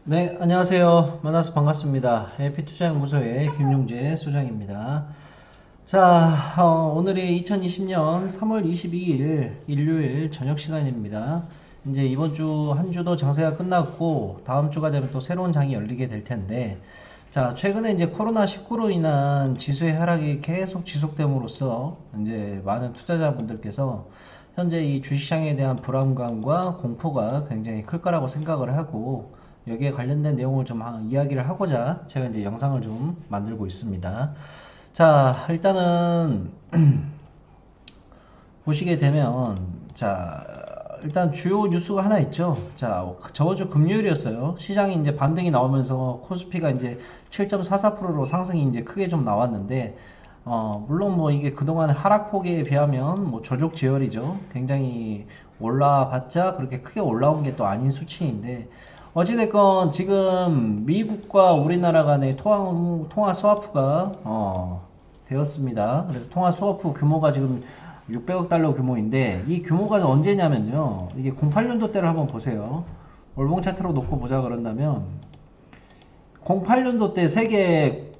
네, 안녕하세요. 만나서 반갑습니다. LP투자연구소의 김용재 소장입니다. 자, 오늘이 2020년 3월 22일 일요일 저녁 시간입니다. 이제 이번 주 한 주도 장세가 끝났고 다음 주가 되면 또 새로운 장이 열리게 될 텐데, 자, 최근에 이제 코로나19로 인한 지수의 하락이 계속 지속됨으로써 이제 많은 투자자분들께서 현재 이 주식시장에 대한 불안감과 공포가 굉장히 클 거라고 생각을 하고, 여기에 관련된 내용을 좀 이야기를 하고자 제가 이제 영상을 좀 만들고 있습니다. 자, 일단은 보시게 되면, 자, 일단 주요 뉴스가 하나 있죠. 자, 저번 주 금요일이었어요. 시장이 이제 반등이 나오면서 코스피가 이제 7.44%로 상승이 이제 크게 좀 나왔는데, 물론 뭐 이게 그동안 하락폭에 비하면 뭐 조족지혈이죠. 굉장히 올라봤자 그렇게 크게 올라온 게 또 아닌 수치인데, 어찌됐건 지금 미국과 우리나라 간의 통화 스와프가 되었습니다. 그래서 통화 스와프 규모가 지금 600억 달러 규모인데, 이 규모가 언제냐면요, 이게 08년도 때를 한번 보세요. 월봉 차트로 놓고 보자 그런다면 08년도 때 세계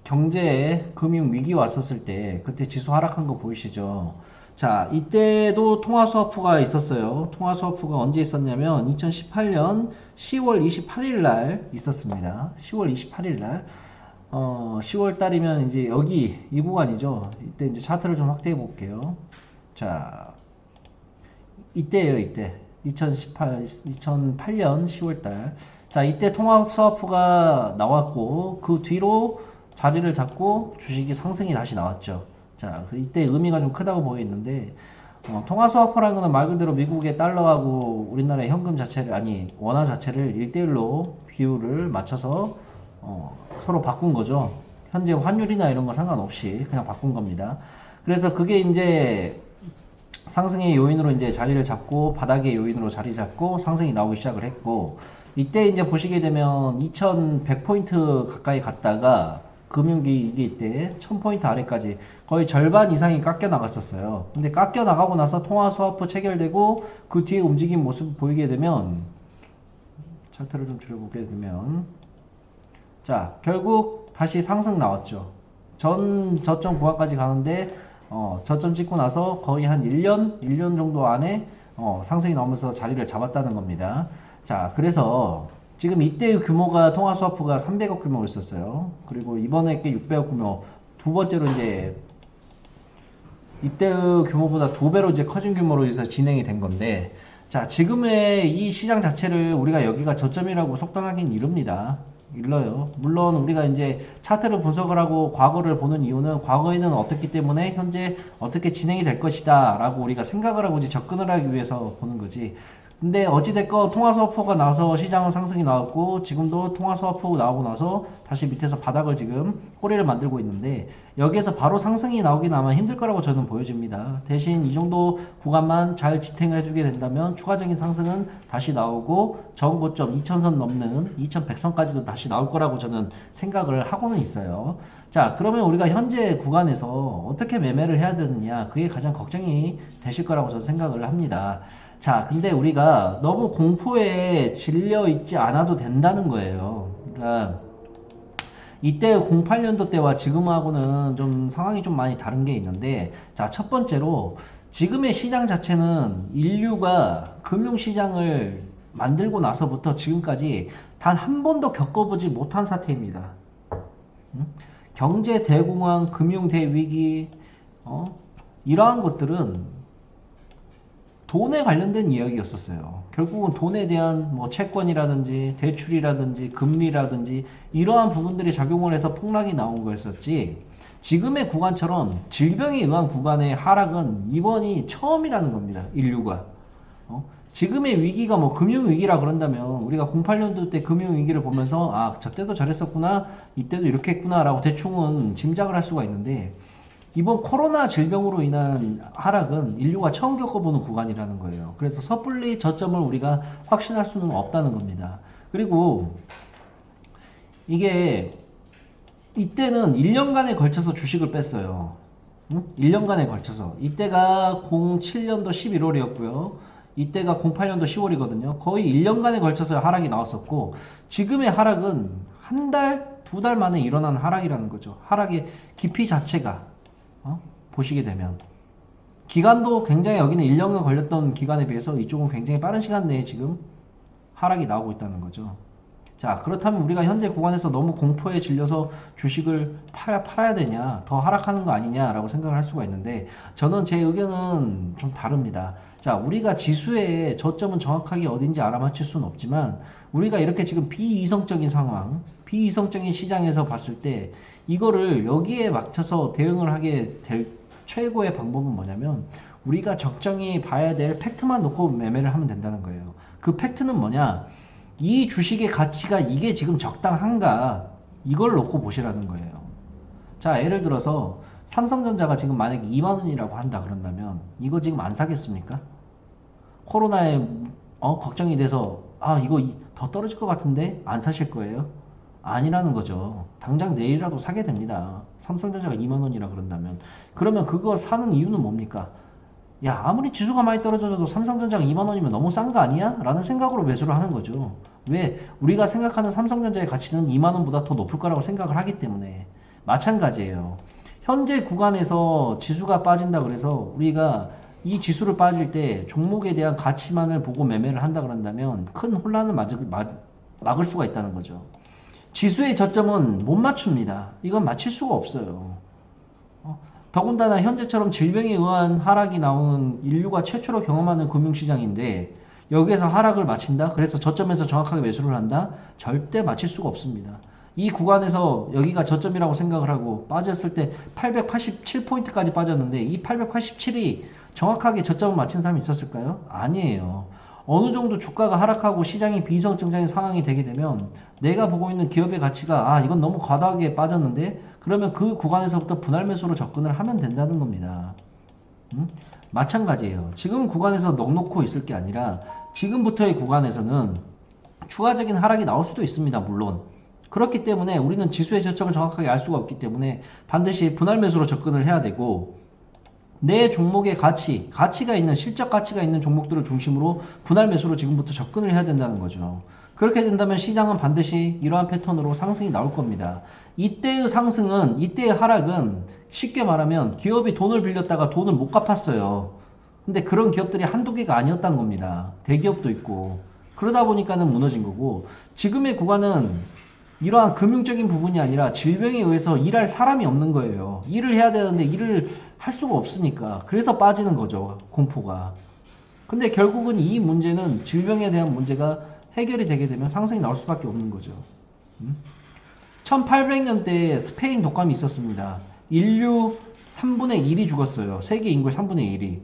경제 금융 위기 왔었을 때 그때 지수 하락한 거 보이시죠? 자, 이때도 통화 스와프가 있었어요. 통화 스와프가 언제 있었냐면 2018년 10월 28일 날 있었습니다. 10월 28일 날. 10월 달이면 이제 여기 이 구간이죠. 이때 이제 차트를 좀 확대해 볼게요. 자, 이때예요, 이때. 2008년 10월 달. 자, 이때 통화 스와프가 나왔고, 그 뒤로 자리를 잡고 주식이 상승이 다시 나왔죠. 자, 이때 의미가 좀 크다고 보이는데, 통화 스와프라는 거는 말 그대로 미국의 달러하고 우리나라의 현금 자체를, 아니, 원화 자체를 1대1로 비율을 맞춰서 서로 바꾼 거죠. 현재 환율이나 이런 거 상관없이 그냥 바꾼 겁니다. 그래서 그게 이제 상승의 요인으로 이제 자리를 잡고 바닥의 요인으로 자리 잡고 상승이 나오기 시작을 했고, 이때 이제 보시게 되면 2100포인트 가까이 갔다가 금융위기 때 1000포인트 아래까지 거의 절반 이상이 깎여 나갔었어요. 근데 깎여 나가고 나서 통화 스와프 체결되고 그 뒤에 움직인 모습 보이게 되면, 차트를 좀 줄여보게 되면, 자, 결국 다시 상승 나왔죠. 전 저점 구간까지 가는데, 저점 찍고 나서 거의 한 1년 정도 안에 상승이 나오면서 자리를 잡았다는 겁니다. 자, 그래서 지금 이때의 규모가 통화 스와프가 300억 규모였었어요. 그리고 이번에 게 600억 규모, 두 번째로 이제 이때의 규모보다 두 배로 이제 커진 규모로 해서 진행이 된 건데, 자, 지금의 이 시장 자체를 우리가 여기가 저점이라고 속단하긴 이릅니다. 일러요. 물론 우리가 이제 차트를 분석을 하고 과거를 보는 이유는 과거에는 어떻기 때문에 현재 어떻게 진행이 될 것이다 라고 우리가 생각을 하고 이제 접근을 하기 위해서 보는 거지. 근데 어찌됐건 통화스와프가 나서 시장은 상승이 나왔고, 지금도 통화스와프 나오고 나서 다시 밑에서 바닥을 지금 꼬리를 만들고 있는데, 여기에서 바로 상승이 나오긴 아마 힘들 거라고 저는 보여집니다. 대신 이 정도 구간만 잘 지탱을 해주게 된다면 추가적인 상승은 다시 나오고, 저고점 2000선 넘는 2100선까지도 다시 나올 거라고 저는 생각을 하고는 있어요. 자, 그러면 우리가 현재 구간에서 어떻게 매매를 해야 되느냐, 그게 가장 걱정이 되실 거라고 저는 생각을 합니다. 자, 근데 우리가 너무 공포에 질려 있지 않아도 된다는 거예요. 그러니까 이때 08년도 때와 지금하고는 좀 상황이 좀 많이 다른 게 있는데, 자, 첫 번째로 지금의 시장 자체는 인류가 금융시장을 만들고 나서부터 지금까지 단 한 번도 겪어보지 못한 사태입니다. 음? 경제 대공황, 금융 대위기, 이러한 것들은 돈에 관련된 이야기였었어요. 결국은 돈에 대한 뭐 채권이라든지 대출이라든지 금리라든지 이러한 부분들이 작용을 해서 폭락이 나온 거였었지, 지금의 구간처럼 질병에 의한 구간의 하락은 이번이 처음이라는 겁니다. 인류가. 지금의 위기가 뭐 금융위기라 그런다면 우리가 08년도 때 금융위기를 보면서 아, 저 때도 저랬었구나, 이때도 이렇게 했구나 라고 대충은 짐작을 할 수가 있는데, 이번 코로나 질병으로 인한 하락은 인류가 처음 겪어보는 구간이라는 거예요. 그래서 섣불리 저점을 우리가 확신할 수는 없다는 겁니다. 그리고 이게 이때는 1년간에 걸쳐서 주식을 뺐어요. 응? 1년간에 걸쳐서. 이때가 07년도 11월이었고요. 이때가 08년도 10월이거든요. 거의 1년간에 걸쳐서 하락이 나왔었고, 지금의 하락은 한 달, 두 달 만에 일어난 하락이라는 거죠. 하락의 깊이 자체가, 보시게 되면. 기간도 굉장히 여기는 1년간 걸렸던 기간에 비해서 이쪽은 굉장히 빠른 시간 내에 지금 하락이 나오고 있다는 거죠. 자, 그렇다면 우리가 현재 구간에서 너무 공포에 질려서 주식을 팔아야 되냐, 더 하락하는 거 아니냐라고 생각을 할 수가 있는데, 저는 제 의견은 좀 다릅니다. 자, 우리가 지수의 저점은 정확하게 어딘지 알아맞힐 수는 없지만, 우리가 이렇게 지금 비이성적인 상황, 비이성적인 시장에서 봤을 때, 이거를 여기에 맞춰서 대응을 하게 될 최고의 방법은 뭐냐면, 우리가 적정히 봐야 될 팩트만 놓고 매매를 하면 된다는 거예요. 그 팩트는 뭐냐? 이 주식의 가치가 이게 지금 적당한가? 이걸 놓고 보시라는 거예요. 자, 예를 들어서 삼성전자가 지금 만약에 2만원이라고 한다 그런다면 이거 지금 안 사겠습니까? 코로나에 걱정이 돼서 이거 더 떨어질 것 같은데 안 사실 거예요? 아니라는 거죠. 당장 내일이라도 사게 됩니다. 삼성전자가 2만원이라 그런다면. 그러면 그거 사는 이유는 뭡니까? 야, 아무리 지수가 많이 떨어져도 삼성전자가 2만원이면 너무 싼 거 아니야? 라는 생각으로 매수를 하는 거죠. 왜? 우리가 생각하는 삼성전자의 가치는 2만원보다 더 높을 거라고 생각을 하기 때문에. 마찬가지예요. 현재 구간에서 지수가 빠진다 그래서 우리가 이 지수를 빠질 때 종목에 대한 가치만을 보고 매매를 한다 그런다면 큰 혼란을 막을 수가 있다는 거죠. 지수의 저점은 못 맞춥니다. 이건 맞출 수가 없어요. 더군다나 현재처럼 질병에 의한 하락이 나오는 인류가 최초로 경험하는 금융시장인데 여기에서 하락을 마친다? 그래서 저점에서 정확하게 매수를 한다? 절대 마칠 수가 없습니다. 이 구간에서 여기가 저점이라고 생각을 하고 빠졌을 때 887포인트까지 빠졌는데 이 887이 정확하게 저점을 맞힌 사람이 있었을까요? 아니에요. 어느 정도 주가가 하락하고 시장이 비이성적인 상황이 되게 되면 내가 보고 있는 기업의 가치가 이건 너무 과다하게 빠졌는데 그러면 그 구간에서부터 분할 매수로 접근을 하면 된다는 겁니다. 마찬가지예요. 지금 구간에서 넉놓고 있을 게 아니라 지금부터의 구간에서는 추가적인 하락이 나올 수도 있습니다. 물론. 그렇기 때문에 우리는 지수의 저점을 정확하게 알 수가 없기 때문에 반드시 분할 매수로 접근을 해야 되고 내 종목의 가치가 있는 실적 가치가 있는 종목들을 중심으로 분할 매수로 지금부터 접근을 해야 된다는 거죠. 그렇게 된다면 시장은 반드시 이러한 패턴으로 상승이 나올 겁니다. 이때의 상승은 이때의 하락은 쉽게 말하면 기업이 돈을 빌렸다가 돈을 못 갚았어요. 근데 그런 기업들이 한두 개가 아니었단 겁니다. 대기업도 있고 그러다 보니까는 무너진 거고 지금의 구간은 이러한 금융적인 부분이 아니라 질병에 의해서 일할 사람이 없는 거예요. 일을 해야 되는데 일을 할 수가 없으니까. 그래서 빠지는 거죠. 공포가. 근데 결국은 이 문제는 질병에 대한 문제가 해결이 되게 되면 상승이 나올 수밖에 없는 거죠. 1800년대에 스페인 독감이 있었습니다. 인류 3분의 1이 죽었어요. 세계 인구의 3분의 1이.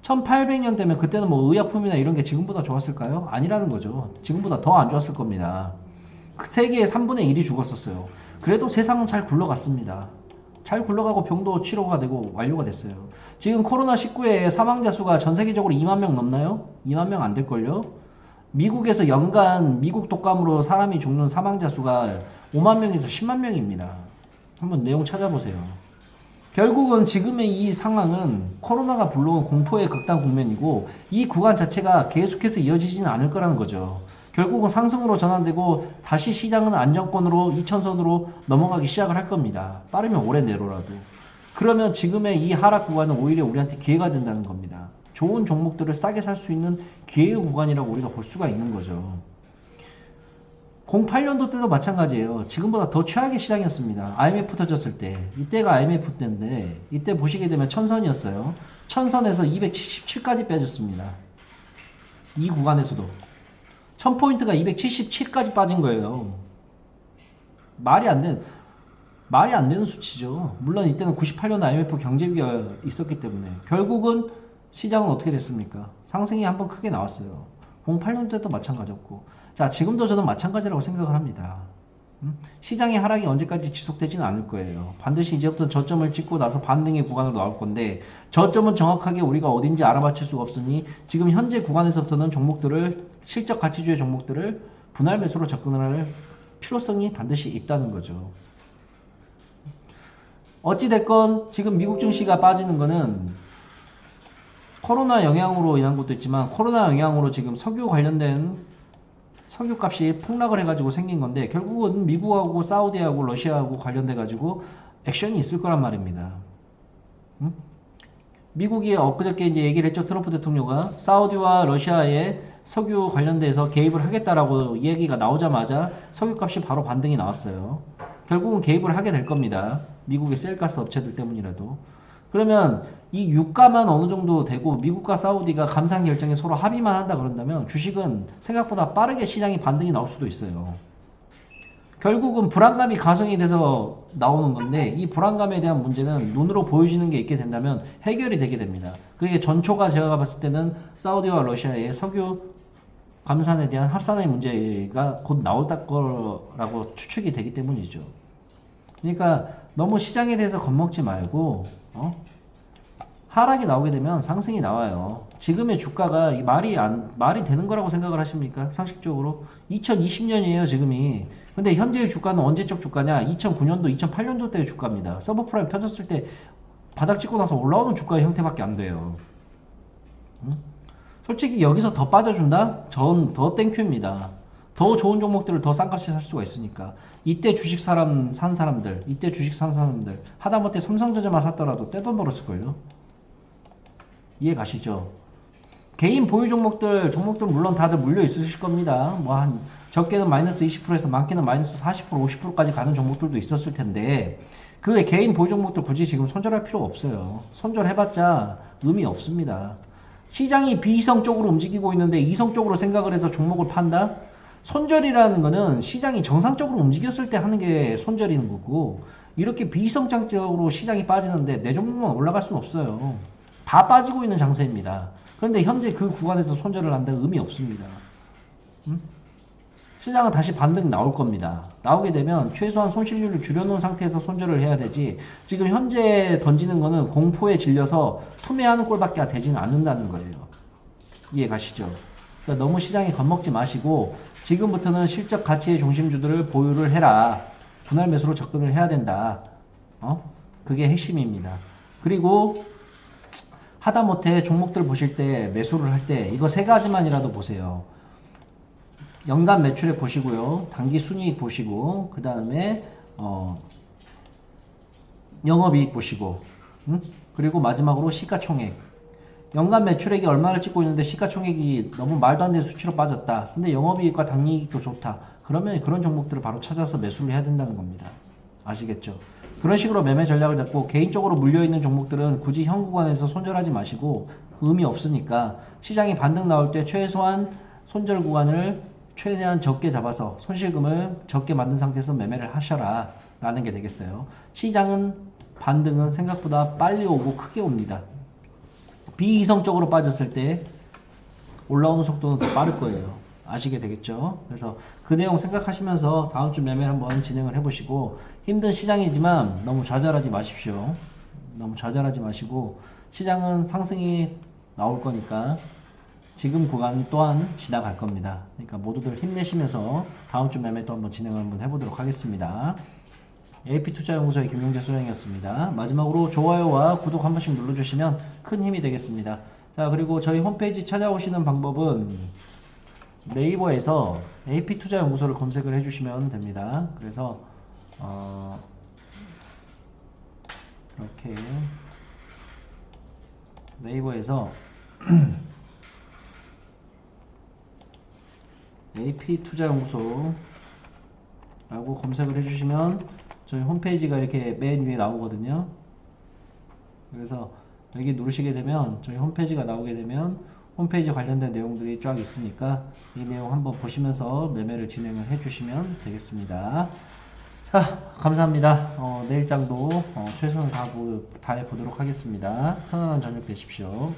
1800년 되면 그때는 뭐 의약품이나 이런 게 지금보다 좋았을까요? 아니라는 거죠. 지금보다 더 안 좋았을 겁니다. 세계의 3분의 1이 죽었었어요. 그래도 세상은 잘 굴러갔습니다. 잘 굴러가고 병도 치료가 되고 완료가 됐어요. 지금 코로나19의 사망자 수가 전 세계적으로 2만 명 넘나요? 2만 명 안 될걸요? 미국에서 연간 미국 독감으로 사람이 죽는 사망자 수가 5만 명에서 10만 명입니다. 한번 내용 찾아보세요. 결국은 지금의 이 상황은 코로나가 불러온 공포의 극단 국면이고 이 구간 자체가 계속해서 이어지지는 않을 거라는 거죠. 결국은 상승으로 전환되고 다시 시장은 안정권으로 2천선으로 넘어가기 시작을 할 겁니다. 빠르면 올해 내로라도. 그러면 지금의 이 하락 구간은 오히려 우리한테 기회가 된다는 겁니다. 좋은 종목들을 싸게 살 수 있는 기회의 구간이라고 우리가 볼 수가 있는 거죠. 08년도 때도 마찬가지예요. 지금보다 더 최악의 시장이었습니다. IMF 터졌을 때. 이때가 IMF 때인데 이때 보시게 되면 천선이었어요. 천선에서 277까지 빼졌습니다. 이 구간에서도. 1000포인트가 277까지 빠진 거예요. 말이 안 되는 수치죠. 물론 이때는 98년 IMF 경제위기가 있었기 때문에 결국은 시장은 어떻게 됐습니까? 상승이 한번 크게 나왔어요. 08년 때도 마찬가지였고 자 지금도 저는 마찬가지라고 생각을 합니다. 시장의 하락이 언제까지 지속되지는 않을 거예요. 반드시 이제부터 저점을 찍고 나서 반등의 구간으로 나올 건데 저점은 정확하게 우리가 어딘지 알아맞힐 수가 없으니 지금 현재 구간에서부터는 종목들을 실적 가치주의 종목들을 분할 매수로 접근을 할 필요성이 반드시 있다는 거죠. 어찌됐건 지금 미국 증시가 빠지는 거는 코로나 영향으로 인한 것도 있지만 코로나 영향으로 지금 석유 관련된 석유 값이 폭락을 해가지고 생긴 건데 결국은 미국하고 사우디하고 러시아하고 관련돼 가지고 액션이 있을 거란 말입니다. 응? 미국이 엊그저께 이제 얘기를 했죠. 트럼프 대통령가 사우디와 러시아의 석유 관련돼서 개입을 하겠다라고 얘기가 나오자마자 석유값이 바로 반등이 나왔어요. 결국은 개입을 하게 될 겁니다. 미국의 셀가스 업체들 때문이라도. 그러면 이 유가만 어느 정도 되고 미국과 사우디가 감산 결정에 서로 합의만 한다 그런다면 주식은 생각보다 빠르게 시장이 반등이 나올 수도 있어요. 결국은 불안감이 가성이 돼서 나오는 건데 이 불안감에 대한 문제는 눈으로 보여지는 게 있게 된다면 해결이 되게 됩니다. 그게 전초가 제가 봤을 때는 사우디와 러시아의 석유 감산에 대한 합산의 문제가 곧 나올 거라고 추측이 되기 때문이죠. 그러니까 너무 시장에 대해서 겁먹지 말고 하락이 나오게 되면 상승이 나와요. 지금의 주가가 말이 되는 거라고 생각을 하십니까? 상식적으로 2020년이에요 지금이. 근데 현재의 주가는 언제적 주가냐? 2009년도 2008년도 때의 주가입니다. 서브프라임 터졌을 때 바닥 찍고 나서 올라오는 주가의 형태밖에 안 돼요. 응? 솔직히 여기서 더 빠져준다? 전 더 땡큐입니다. 더 좋은 종목들을 더 싼 값에 살 수가 있으니까. 이때 주식 산 사람들, 이때 주식 산 사람들, 하다못해 삼성전자만 샀더라도 떼돈 벌었을걸요? 이해 가시죠? 개인 보유 종목들 물론 다들 물려 있으실 겁니다. 뭐 한 적게는 마이너스 20%에서 많게는 마이너스 40%, 50%까지 가는 종목들도 있었을 텐데 그 개인 보유 종목들 굳이 지금 손절할 필요가 없어요. 손절해봤자 의미 없습니다. 시장이 비이성적으로 움직이고 있는데 이성적으로 생각을 해서 종목을 판다? 손절이라는 거는 시장이 정상적으로 움직였을 때 하는 게 손절인 거고 이렇게 비이성적으로 시장이 빠지는데 내 종목만 올라갈 수는 없어요. 다 빠지고 있는 장세입니다. 그런데 현재 그 구간에서 손절을 한다는 의미 없습니다. 시장은 다시 반등 나올 겁니다. 나오게 되면 최소한 손실률을 줄여놓은 상태에서 손절을 해야 되지 지금 현재 던지는 거는 공포에 질려서 투매하는 꼴밖에 되지는 않는다는 거예요. 이해 가시죠? 그러니까 너무 시장에 겁먹지 마시고 지금부터는 실적 가치의 중심주들을 보유를 해라. 분할 매수로 접근을 해야 된다. 그게 핵심입니다. 그리고 하다못해 종목들 보실 때 매수를 할 때 이거 세 가지만이라도 보세요. 연간 매출액 보시고요. 단기 순이익 보시고 그 다음에 영업이익 보시고 그리고 마지막으로 시가총액. 연간 매출액이 얼마를 찍고 있는데 시가총액이 너무 말도 안 되는 수치로 빠졌다. 근데 영업이익과 단기이익도 좋다. 그러면 그런 종목들을 바로 찾아서 매수를 해야 된다는 겁니다. 아시겠죠? 그런 식으로 매매 전략을 잡고 개인적으로 물려있는 종목들은 굳이 현 구간에서 손절하지 마시고 의미 없으니까 시장이 반등 나올 때 최소한 손절 구간을 최대한 적게 잡아서 손실금을 적게 만든 상태에서 매매를 하셔라 라는 게 되겠어요. 시장은 반등은 생각보다 빨리 오고 크게 옵니다. 비이성적으로 빠졌을 때 올라오는 속도는 더 빠를 거예요. 아시게 되겠죠? 그래서 그 내용 생각하시면서 다음 주 매매를 한번 진행을 해보시고 힘든 시장이지만 너무 좌절하지 마십시오. 너무 좌절하지 마시고 시장은 상승이 나올 거니까 지금 구간 또한 지나갈 겁니다. 그러니까 모두들 힘내시면서 다음 주 매매 또 한번 진행을 한번 해보도록 하겠습니다. AP투자연구소의 김용재 소장이었습니다. 마지막으로 좋아요와 구독 한 번씩 눌러주시면 큰 힘이 되겠습니다. 자, 그리고 저희 홈페이지 찾아오시는 방법은 네이버에서 AP투자연구소를 검색을 해주시면 됩니다. 그래서 이렇게 네이버에서 AP투자연구소 라고 검색을 해주시면 저희 홈페이지가 이렇게 맨 위에 나오거든요. 그래서 여기 누르시게 되면 저희 홈페이지가 나오게 되면 홈페이지 관련된 내용들이 쫙 있으니까 이 내용 한번 보시면서 매매를 진행을 해주시면 되겠습니다. 자, 감사합니다. 내일장도 최선을 다해 보도록 하겠습니다. 편안한 저녁 되십시오.